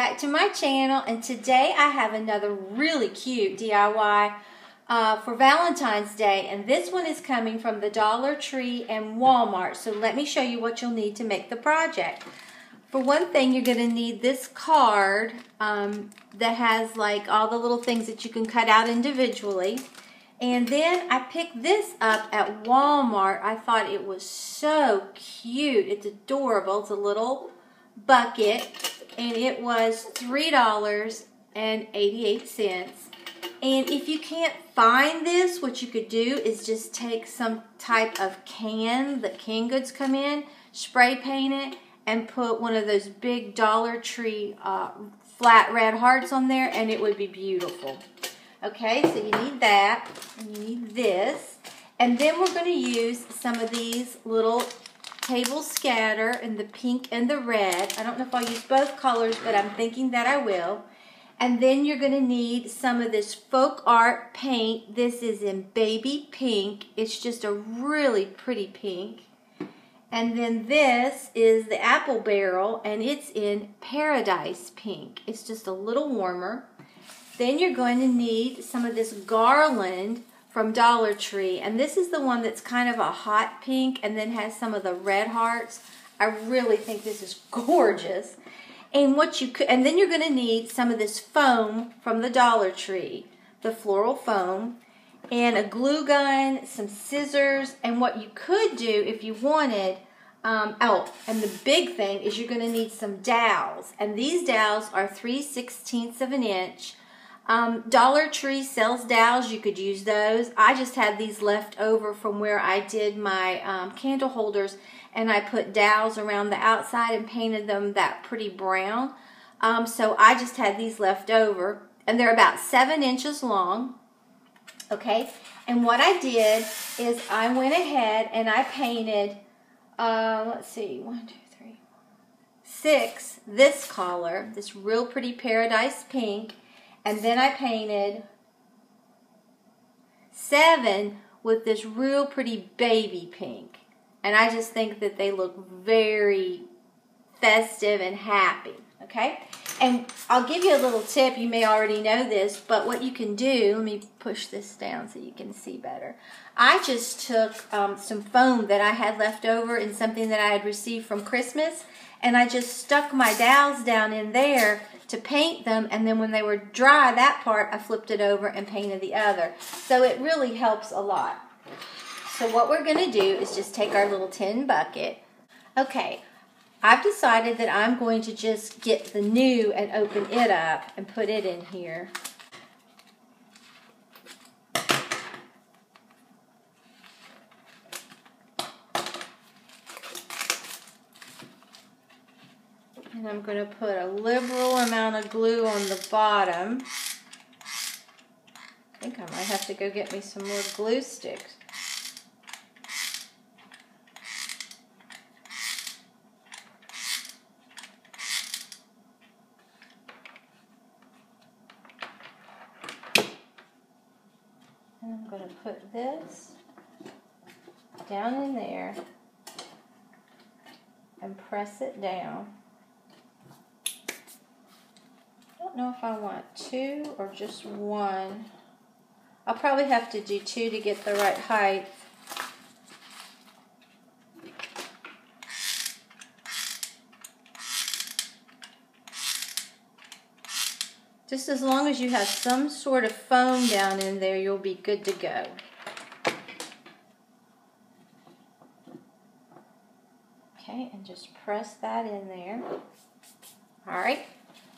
back to my channel, and today I have another really cute DIY for Valentine's Day, and this one is coming from the Dollar Tree and Walmart. So let me show you what you'll need to make the project. For one thing, you're going to need this card that has like all the little things that you can cut out individually. And then I picked this up at Walmart. I thought it was so cute. It's adorable. It's a little bucket, and it was $3.88. And if you can't find this, what you could do is just take some type of can that canned goods come in, spray paint it, and put one of those big Dollar Tree flat red hearts on there, and it would be beautiful. Okay, so you need that, and you need this, and then we're going to use some of these little table scatter in the pink and the red. I don't know if I'll use both colors, but I'm thinking that I will. And then you're going to need some of this FolkArt paint. This is in baby pink. It's just a really pretty pink. And then this is the apple barrel, and it's in paradise pink. It's just a little warmer. Then you're going to need some of this garland from Dollar Tree, and this is the one that's kind of a hot pink and then has some of the red hearts. I really think this is gorgeous. And then you're going to need some of this foam from the Dollar Tree, the floral foam, and a glue gun, some scissors, and what you could do if you wanted, and the big thing is you're going to need some dowels, and these dowels are 3/16 of an inch. Dollar Tree sells dowels. You could use those. I just had these left over from where I did my candle holders, and I put dowels around the outside and painted them that pretty brown. So I just had these left over, and they're about 7 inches long. Okay, and what I did is I went ahead and I painted, let's see, 1, 2, 3, 6, this color, this real pretty paradise pink. And then I painted 7 with this real pretty baby pink. And I just think that they look very festive and happy. Okay? And I'll give you a little tip. You may already know this, but what you can do, let me push this down so you can see better. I just took some foam that I had left over in something that I had received from Christmas, and I just stuck my dowels down in there to paint them, and then when they were dry, that part, I flipped it over and painted the other. So it really helps a lot. So what we're going to do is just take our little tin bucket. Okay, I've decided that I'm going to just get the new and open it up and put it in here. And I'm going to put a liberal amount of glue on the bottom. I think I might have to go get me some more glue sticks. And I'm going to put this down in there and press it down. I don't know if I want 2 or just 1. I'll probably have to do 2 to get the right height. Just as long as you have some sort of foam down in there, you'll be good to go. Okay, and just press that in there. All right.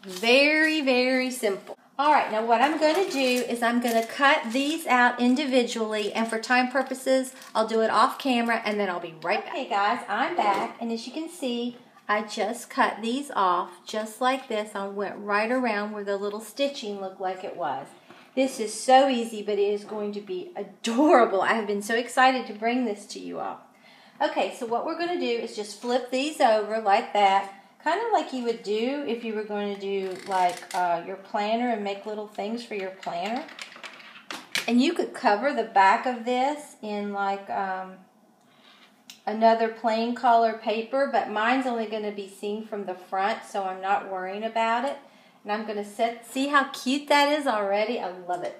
Very, very simple. All right, now what I'm going to do is I'm going to cut these out individually, and for time purposes, I'll do it off camera, and then I'll be right back. Okay, guys, I'm back, and as you can see, I just cut these off just like this. I went right around where the little stitching looked like it was. This is so easy, but it is going to be adorable. I have been so excited to bring this to you all. Okay, so what we're going to do is just flip these over like that. Kind of like you would do if you were going to do like your planner and make little things for your planner. And you could cover the back of this in like another plain color paper, but mine's only going to be seen from the front, so I'm not worrying about it. And I'm going to see how cute that is already. I love it.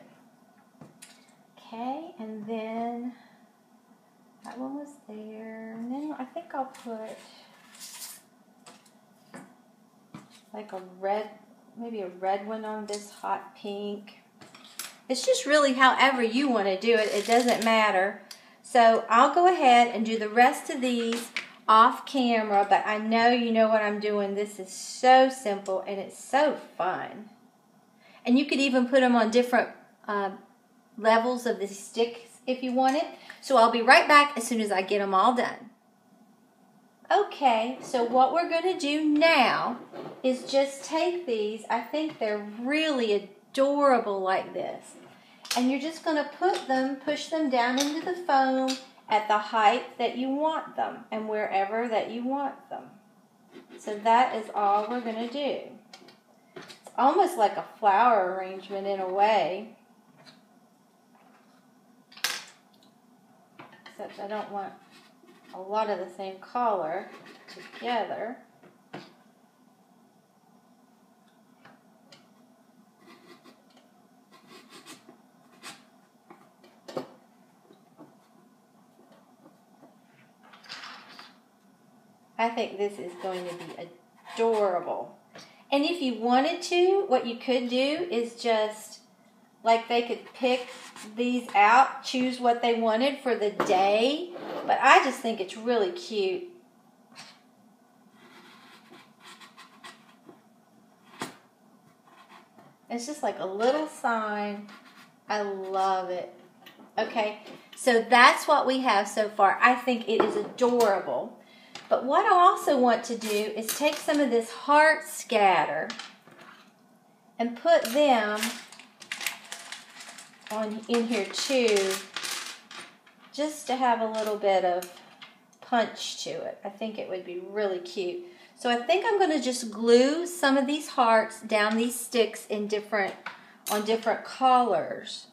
Okay, and then that one was there. And then I think I'll put like a red, maybe a red one on this hot pink. It's just really however you want to do it. It doesn't matter. So I'll go ahead and do the rest of these off camera, but I know you know what I'm doing. This is so simple and it's so fun. And you could even put them on different levels of the sticks if you wanted. So I'll be right back as soon as I get them all done. Okay, so what we're going to do now is just take these. I think they're really adorable like this. And you're just going to push them down into the foam at the height that you want them and wherever that you want them. So that is all we're going to do. It's almost like a flower arrangement in a way. Except I don't want a lot of the same color together. I think this is going to be adorable. And if you wanted to, what you could do is just, like they could pick these out, choose what they wanted for the day. But I just think it's really cute. It's just like a little sign. I love it. Okay, so that's what we have so far. I think it is adorable. But what I also want to do is take some of this heart scatter and put them in here too, just to have a little bit of punch to it. I think it would be really cute. So I think I'm going to just glue some of these hearts down these sticks in on different colors.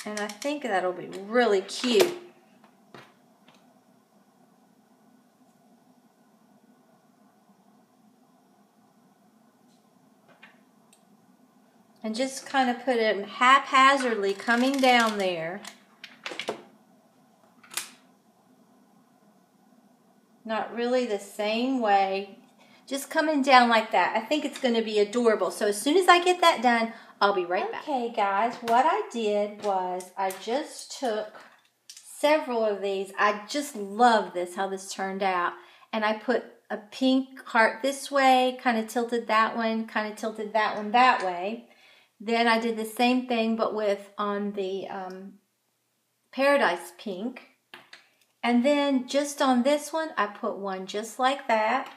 And I think that'll be really cute. And just kind of put it haphazardly coming down there. Not really the same way. Just coming down like that. I think it's going to be adorable. So as soon as I get that done, I'll be right back. Okay, guys, what I did was I just took several of these. I just love this, how this turned out. And I put a pink heart this way, kind of tilted that one, kind of tilted that one that way. Then I did the same thing, but on the Paradise Pink. And then just on this one, I put one just like that.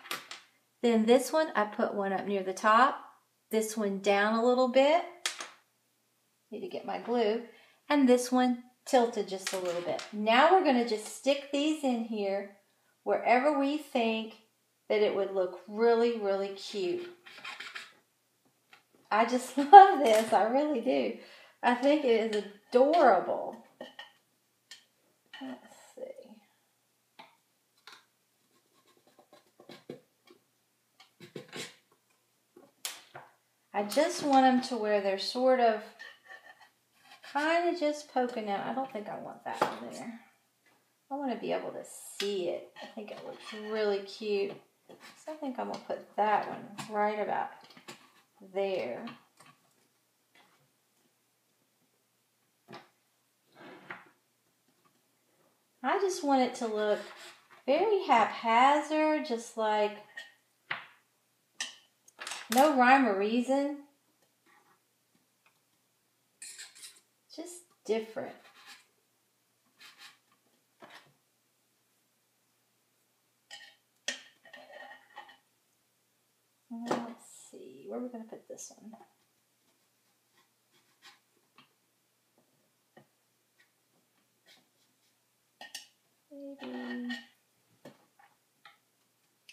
Then this one, I put one up near the top. This one down a little bit. Need to get my glue. And this one tilted just a little bit. Now we're going to just stick these in here wherever we think that it would look really, really cute. I just love this. I really do. I think it is adorable. Let's see. I just want them to where they're sort of kind of just poking out. I don't think I want that one there. I want to be able to see it. I think it looks really cute. So I think I'm going to put that one right about there. I just want it to look very haphazard, just like no rhyme or reason. Just different. Let's see, where are we going to put this one? Maybe.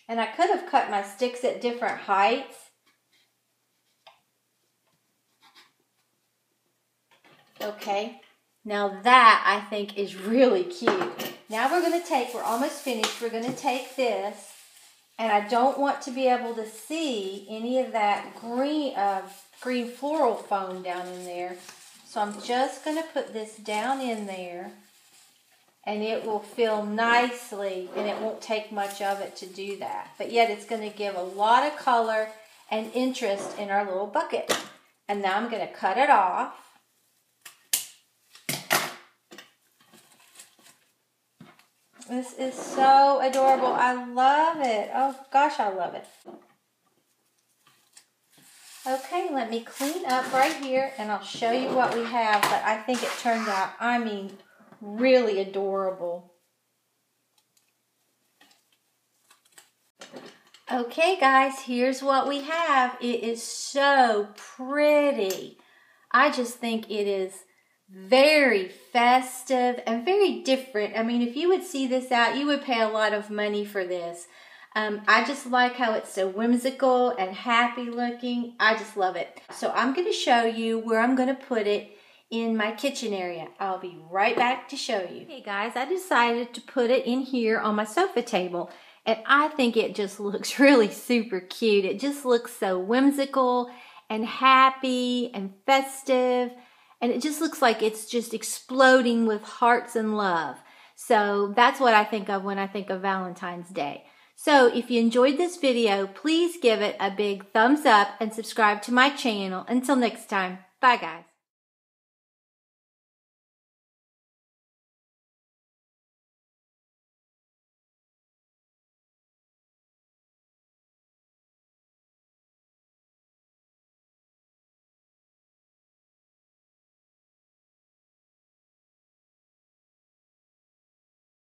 And I could have cut my sticks at different heights. Okay, now that I think is really cute. Now we're almost finished. We're going to take this And I don't want to be able to see any of that green floral foam down in there. So I'm just going to put this down in there, and it will fill nicely, and it won't take much of it to do that. But yet it's going to give a lot of color and interest in our little bucket. And now I'm going to cut it off. This is so adorable. I love it. Oh gosh, I love it. Okay, let me clean up right here and I'll show you what we have. But I think it turned out, I mean, really adorable. Okay guys, here's what we have. It is so pretty. I just think it is very festive and very different. I mean, if you would see this out, you would pay a lot of money for this. I just like how it's so whimsical and happy looking. I just love it. So I'm going to show you where I'm going to put it in my kitchen area. I'll be right back to show you. Hey guys, I decided to put it in here on my sofa table. And I think it just looks really super cute. It just looks so whimsical and happy and festive. And it just looks like it's just exploding with hearts and love. So that's what I think of when I think of Valentine's Day. So if you enjoyed this video, please give it a big thumbs up and subscribe to my channel. Until next time, bye guys.